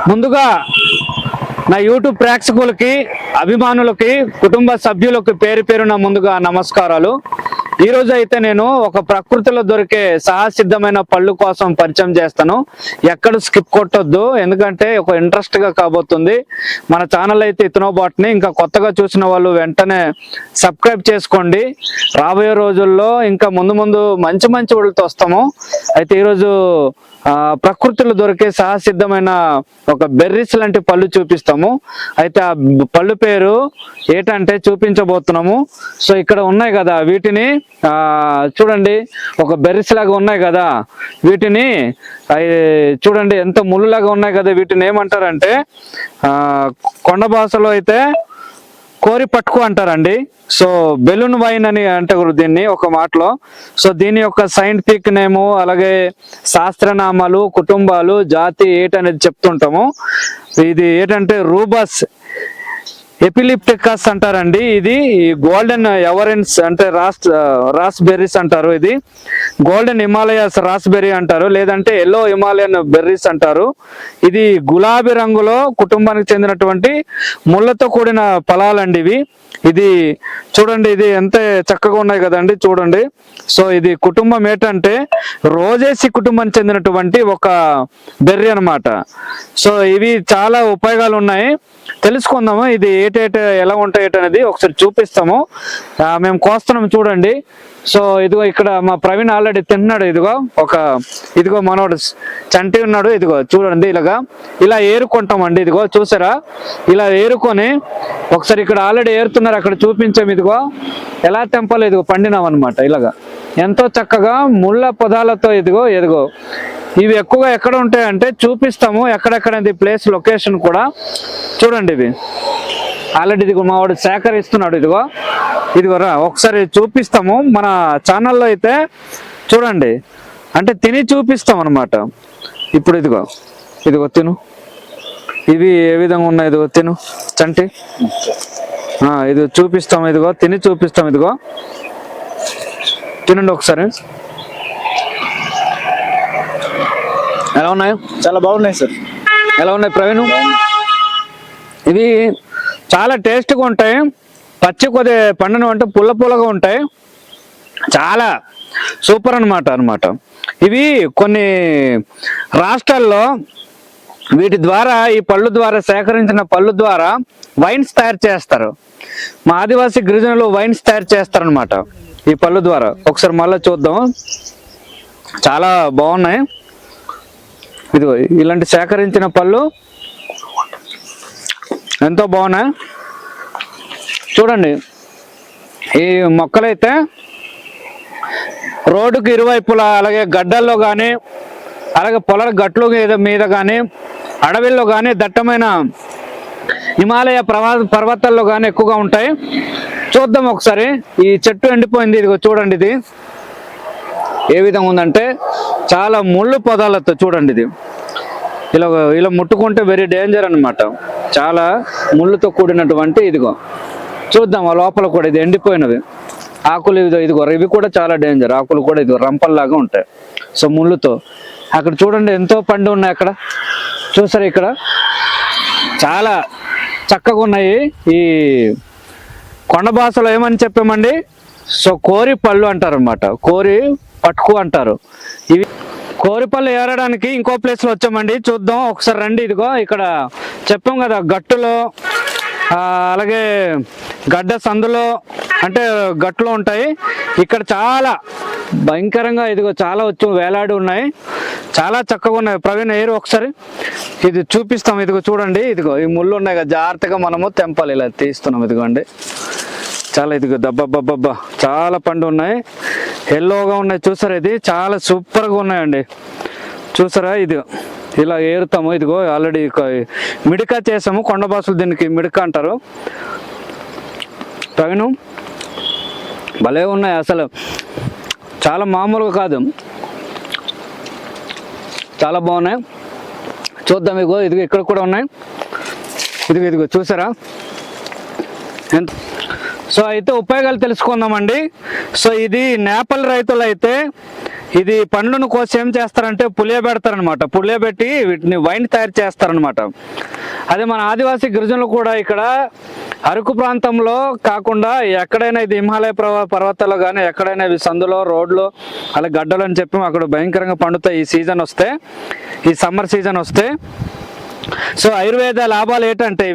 ముందుగా నా యూట్యూబ్ ప్రేక్షకులకి, అభిమానులకి, కుటుంబ సభ్యులకి పేరు పేరున ముందుగా నమస్కారాలు. ఈ రోజు అయితే నేను ఒక ప్రకృతిలో దొరికే సహసిద్ధమైన పళ్ళు కోసం పరిచయం చేస్తాను. ఎక్కడ స్కిప్ కొట్టొద్దు, ఎందుకంటే ఒక ఇంట్రెస్ట్ గా కాబోతుంది. మన ఛానల్ అయితే ఇథనోబాట్ని ఇంకా కొత్తగా చూసిన వాళ్ళు వెంటనే సబ్స్క్రైబ్ చేసుకోండి. రాబోయే రోజుల్లో ఇంకా ముందు మంచి వాళ్ళతో వస్తాము. అయితే ఈరోజు ప్రకృతిలో దొరికే సహసిద్ధమైన ఒక బెర్రీస్ లాంటి పళ్ళు చూపిస్తాము. అయితే ఆ పళ్ళు పేరు ఏంటంటే చూపించబోతున్నాము. సో ఇక్కడ ఉన్నాయి కదా, వీటిని చూడండి, ఒక బెర్రీస్ లాగా ఉన్నాయి కదా, వీటిని చూడండి ఎంత ముళ్ళులాగా ఉన్నాయి కదా. వీటిని ఏమంటారంటే కొండ భాషలో అయితే కోరి పట్టుకు అంటారండి. సో బెలూన్ వైన్ అని అంటారు దీన్ని ఒక మాటలో. సో దీని యొక్క సైంటిఫిక్ నేము, అలాగే శాస్త్రనామాలు, కుటుంబాలు, జాతి ఏంటనేది చెప్తుంటాము. ఇది ఏంటంటే రూబస్ ఎపిలిప్టికస్ అంటారండి. ఇది గోల్డెన్ ఎవరెన్స్ అంటే రాస్బెర్రీస్ అంటారు. ఇది గోల్డెన్ హిమాలయస్ రాస్బెర్రీ అంటారు, లేదంటే ఎల్లో హిమాలయన్ బెర్రీస్ అంటారు. ఇది గులాబీ రంగులో కుటుంబానికి చెందినటువంటి ముళ్ళతో కూడిన ఫలాలండి ఇవి. ఇది చూడండి, ఇది ఎంత చక్కగా ఉన్నాయి కదండి, చూడండి. సో ఇది కుటుంబం ఏంటంటే రోజేసి కుటుంబానికి చెందినటువంటి ఒక బెర్రీ అన్నమాట. సో ఇవి చాలా ఉపయోగాలు ఉన్నాయి, తెలుసుకుందాము. ఇది ఎలా ఉంటాయి అనేది ఒకసారి చూపిస్తాము. మేము కోస్తున్నాము చూడండి. సో ఇదిగో ఇక్కడ మా ప్రవీణ్ ఆల్రెడీ తింటున్నాడు. ఇదిగో మనోడు చంటి ఉన్నాడు. ఇదిగో చూడండి, ఇలా ఏరుకుంటామండి. ఇదిగో చూసారా, ఇలా ఏరుకొని ఒకసారి ఇక్కడ ఆల్రెడీ ఏరుతున్నారు, అక్కడ చూపించాము. ఇదిగో ఎలా తెంపాలి, ఇదిగో పండినాం అనమాట. ఇలాగా ఎంతో చక్కగా ముళ్ళ పదాలతో ఇదిగో ఇవి ఎక్కువగా ఎక్కడ ఉంటాయంటే చూపిస్తాము, ఎక్కడెక్కడది ప్లేస్ లొకేషన్ కూడా చూడండి. ఇవి ఆల్రెడీ ఇదిగో మా వాడు సేకరిస్తున్నాడు. ఇదిగోరా ఒకసారి చూపిస్తాము మన ఛానల్లో అయితే. చూడండి, అంటే తిని చూపిస్తాం అనమాట. ఇప్పుడు ఇదిగో తిను, ఇవి ఏ విధంగా ఉన్నాయి, ఇదిగో తిను చంటి. ఇది చూపిస్తాం, ఇదిగో తిని చూపిస్తాం. ఇదిగో తినండి ఒకసారి. ఎలా ఉన్నాయి? చాలా బాగున్నాయి సార్. ఎలా ఉన్నాయి ప్రవీణ్? ఇవి చాలా టేస్ట్గా ఉంటాయి. పచ్చి కొద్దిగా పండిన అంటే పుల్లగా ఉంటాయి, చాలా సూపర్ అనమాట. ఇవి కొన్ని రాష్ట్రాల్లో వీటి ద్వారా, ఈ పళ్ళు ద్వారా, సేకరించిన పళ్ళు ద్వారా వైన్స్ తయారు చేస్తారు. మా ఆదివాసీ గిరిజనులు వైన్స్ తయారు చేస్తారనమాట ఈ పళ్ళు ద్వారా. ఒకసారి మళ్ళీ చూద్దాం, చాలా బాగున్నాయి. ఇదిగో ఇలాంటి సేకరించిన పళ్ళు ఎంతో బాగున్నాయి. చూడండి, ఈ మొక్కలైతే రోడ్డుకు ఇరువైపులా, అలాగే గడ్డల్లో కానీ, అలాగే పొలాల గట్లు మీద కానీ, అడవిల్లో కానీ, దట్టమైన హిమాలయ పర్వతాల్లో కానీ ఎక్కువగా ఉంటాయి. చూద్దాం ఒకసారి. ఈ చెట్టు ఎండిపోయింది, ఇదిగో చూడండి. ఇది ఏ విధంగా ఉందంటే చాలా ముళ్ళు పొదాలతో చూడండి. ఇది ఇలా ముట్టుకుంటే వెరీ డేంజర్ అనమాట, చాలా ముళ్ళుతో కూడినటువంటి. ఇదిగో చూద్దాం ఆ లోపల కూడా, ఇది ఎండిపోయినవి ఆకులు. ఇదిగో ఇవి కూడా చాలా డేంజర్ ఆకులు కూడా. ఇదిగో రంపల్లాగా ఉంటాయి. సో ముళ్ళుతో అక్కడ చూడండి ఎంతో పండు ఉన్నాయి. అక్కడ చూసారా, ఇక్కడ చాలా చక్కగా ఉన్నాయి. ఈ కొండ భాషలో ఏమని చెప్పామండి, సో కోరి పళ్ళు అంటారు అనమాట, కోరి పట్టుకు అంటారు. ఇవి కోరిపళ్ళు ఏరడానికి ఇంకో ప్లేస్లో వచ్చామండి, చూద్దాం ఒకసారి రండి. ఇదిగో ఇక్కడ చెప్పాం కదా, గట్టులో, అలాగే గడ్డ సందులో, అంటే గట్టులో ఉంటాయి. ఇక్కడ చాలా భయంకరంగా ఇదిగో చాలా వేలాడి ఉన్నాయి, చాలా చక్కగా ఉన్నాయి. ప్రవీణ్ ఏరు ఒకసారి, ఇది చూపిస్తాం. ఇదిగో చూడండి, ఇదిగో ఈ ముళ్ళు ఉన్నాయి కదా, జాగ్రత్తగా మనము తెంపాలి. ఇలా తీస్తున్నాం, ఇదిగోండి చాలా. ఇదిగో దబ్బబ్బబ్బబ్బా, చాలా పండు ఉన్నాయి, ఎల్లోగా ఉన్నాయి. చూసారా, ఇది చాలా సూపర్గా ఉన్నాయండి. చూసారా, ఇది ఇలా ఏరుతాము. ఇదిగో ఆల్రెడీ మిడక చేసాము, కొండ భాషలు దీనికి మిడక అంటారు. ప్రవీణ్ భలే ఉన్నాయి అసలు, చాలా మామూలుగా కాదు, చాలా బాగున్నాయి. చూద్దాం. ఇదిగో ఇక్కడ కూడా ఉన్నాయి. ఇదిగో చూసారా, ఎంత సో అయితే ఉపయోగాలు తెలుసుకుందామండి. సో ఇది నేపాల్ రైతులు అయితే ఇది పండ్లను కోసి ఏం చేస్తారంటే పులియబెడతారనమాట. పులియబెట్టి వీటిని వైన్ తయారు చేస్తారనమాట. అదే మన ఆదివాసీ గిరిజనులు కూడా ఇక్కడ అరకు ప్రాంతంలో కాకుండా ఎక్కడైనా ఇది హిమాలయ పర్వతాల్లో కానీ ఎక్కడైనా ఇవి సందులో రోడ్లు అలా గడ్డలు అని చెప్పి అక్కడ భయంకరంగా పండుతాయి ఈ సీజన్ వస్తే, ఈ సమ్మర్ సీజన్ వస్తే. సో ఆయుర్వేద లాభాలు ఏంటంటే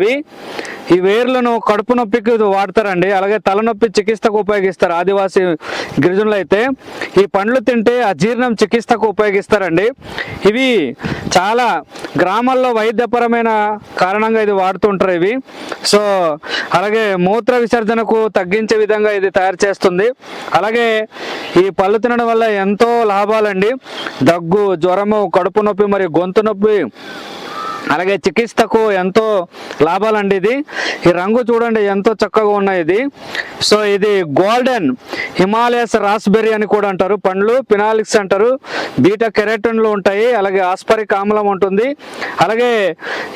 ఈ వేర్లను కడుపు నొప్పికి వాడతారండి. అలాగే తలనొప్పి చికిత్సకు ఉపయోగిస్తారు. ఆదివాసీ గిరిజనులు అయితే ఈ పండ్లు తింటే అజీర్ణం చికిత్సకు ఉపయోగిస్తారండి. ఇవి చాలా గ్రామాల్లో వైద్యపరమైన కారణంగా ఇది వాడుతుంటారు ఇవి. సో అలాగే మూత్ర విసర్జనకు తగ్గించే విధంగా ఇది తయారు చేస్తుంది. అలాగే ఈ పళ్ళు తినడం వల్ల ఎంతో లాభాలండి. దగ్గు, జ్వరము, కడుపు నొప్పి మరియు గొంతు నొప్పి అలాగే చికిత్సకు ఎంతో లాభాలండి. ఇది ఈ రంగు చూడండి ఎంతో చక్కగా ఉన్నాయి ఇది. సో ఇది గోల్డెన్ హిమాలయస్ రాస్బెర్రీ అని కూడా అంటారు. పండ్లు ఫినాలిక్స్ అంటారు. బీటా కెరటిన్లు ఉంటాయి. అలాగే ఆస్పరిక్ ఆమ్లం ఉంటుంది. అలాగే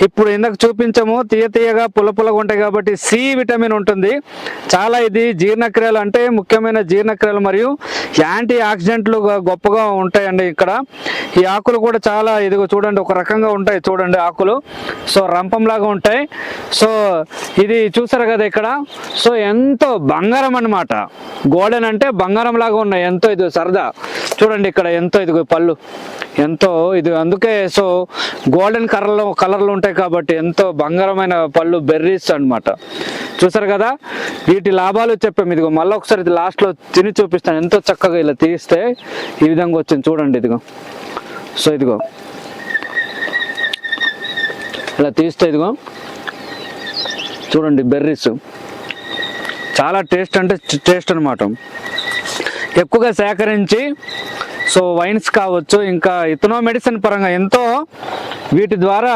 ఇప్పుడు ఇందాక చూపించాము తీయగా పుల్లగా ఉంటాయి కాబట్టి సి విటమిన్ ఉంటుంది. చాలా ఇది జీర్ణక్రియలు అంటే ముఖ్యమైన జీర్ణక్రియలు మరియు యాంటీ ఆక్సిడెంట్లు గొప్పగా ఉంటాయండి. ఇక్కడ ఈ ఆకులు కూడా చాలా ఇదిగో చూడండి ఒక రకంగా ఉంటాయి చూడండి ఆకులు. సో రంపంలాగా ఉంటాయి. సో ఇది చూసారు కదా ఇక్కడ. సో ఎంతో బంగారం అన్నమాట. గోల్డెన్ అంటే బంగారం లాగా ఉన్నాయి. ఎంతో ఇది సరదా చూడండి ఇక్కడ ఎంతో ఇదిగో పళ్ళు ఎంతో ఇది అందుకే సో గోల్డెన్ కలర్లు ఉంటాయి కాబట్టి ఎంతో బంగారమైన పళ్ళు బెర్రీస్ అన్నమాట. చూసారు కదా. వీటి లాభాలు చెప్పాము. ఇదిగో మళ్ళీ ఒకసారి ఇది లాస్ట్లో తిని చూపిస్తాను. ఎంతో చక్కగా ఇలా తీస్తే ఈ విధంగా వచ్చింది చూడండి. ఇదిగో సో ఇదిగో ఇలా తీస్తే ఇదిగో చూడండి బెర్రీస్ చాలా టేస్ట్ అంటే టేస్ట్ అనమాట. ఎక్కువగా సేకరించి సో వైన్స్ కావచ్చు ఇంకా ఇథనో మెడిసిన్ పరంగా ఎంతో వీటి ద్వారా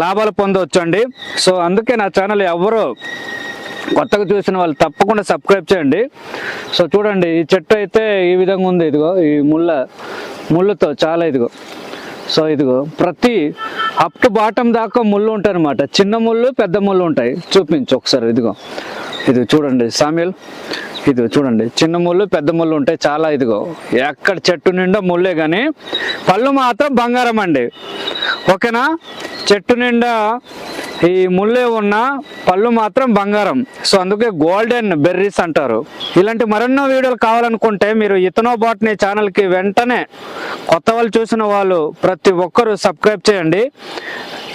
లాభాలు పొందవచ్చు అండి. సో అందుకే నా ఛానల్ ఎవరు కొత్తగా చూసిన వాళ్ళు తప్పకుండా సబ్స్క్రైబ్ చేయండి. సో చూడండి ఈ చెట్టు అయితే ఈ విధంగా ఉంది. ఇదిగో ఈ ముళ్ళతో చాలా ఇదిగో. సో ఇదిగో ప్రతి అప్ టు బాటం దాకా ముళ్ళు ఉంటాయి అనమాట. చిన్న ముళ్ళు పెద్ద ముళ్ళు ఉంటాయి. చూపించు ఒకసారి. ఇదిగో ఇది చూడండి సామ్యుల్. ఇది చూడండి చిన్న ముళ్ళు పెద్ద ముళ్ళు ఉంటాయి చాలా. ఇదిగో ఎక్కడ చెట్టు నిండా ముళ్ళే కానీ పళ్ళు మాత్రం బంగారం అండి. ఓకేనా. చెట్టు నిండా ఈ ముళ్ళే ఉన్న పళ్ళు మాత్రం బంగారం. సో అందుకే గోల్డెన్ బెర్రీస్ అంటారు. ఇలాంటి మరెన్నో వీడియోలు కావాలనుకుంటే మీరు ఇథనో బాటనీ ఛానల్కి వెంటనే కొత్త వాళ్ళు చూసిన వాళ్ళు ప్రతి ఒక్కరూ సబ్స్క్రైబ్ చేయండి.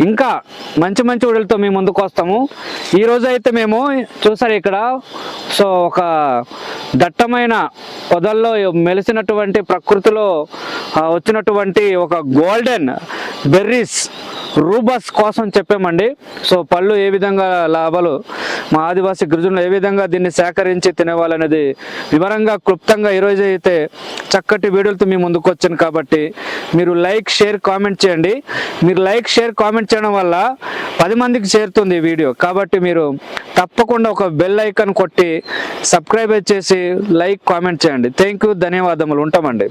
ఇంకా మంచి వీడియోలతో మీ ముందుకు వస్తాము. ఈరోజు అయితే మేము చూసారు ఇక్కడ సో ఒక దట్టమైన పొదల్లో మెలిసినటువంటి ప్రకృతిలో వచ్చినటువంటి ఒక గోల్డెన్ బెర్రీస్ రూబస్ కోసం చెప్పామండి. సో పళ్ళు ఏ విధంగా లాభాలు మా ఆదివాసీ గిరిజనులు ఏ విధంగా దీన్ని సేకరించి తినేవాళ్ళనేది వివరంగా క్లుప్తంగా ఈరోజు అయితే చక్కటి వీడియోలతో మీ ముందుకు వచ్చాను కాబట్టి మీరు లైక్ షేర్ కామెంట్ చేయండి. మీరు లైక్ షేర్ కామెంట్ చేయడం వల్ల 10 మందికి చేరుతుంది ఈ వీడియో. కాబట్టి మీరు తప్పకుండా ఒక బెల్ ఐకాన్ కొట్టి సబ్స్క్రైబ్ చేసి లైక్ కామెంట్ చేయండి. థ్యాంక్ యూ, ధన్యవాదములు. ఉంటామండి.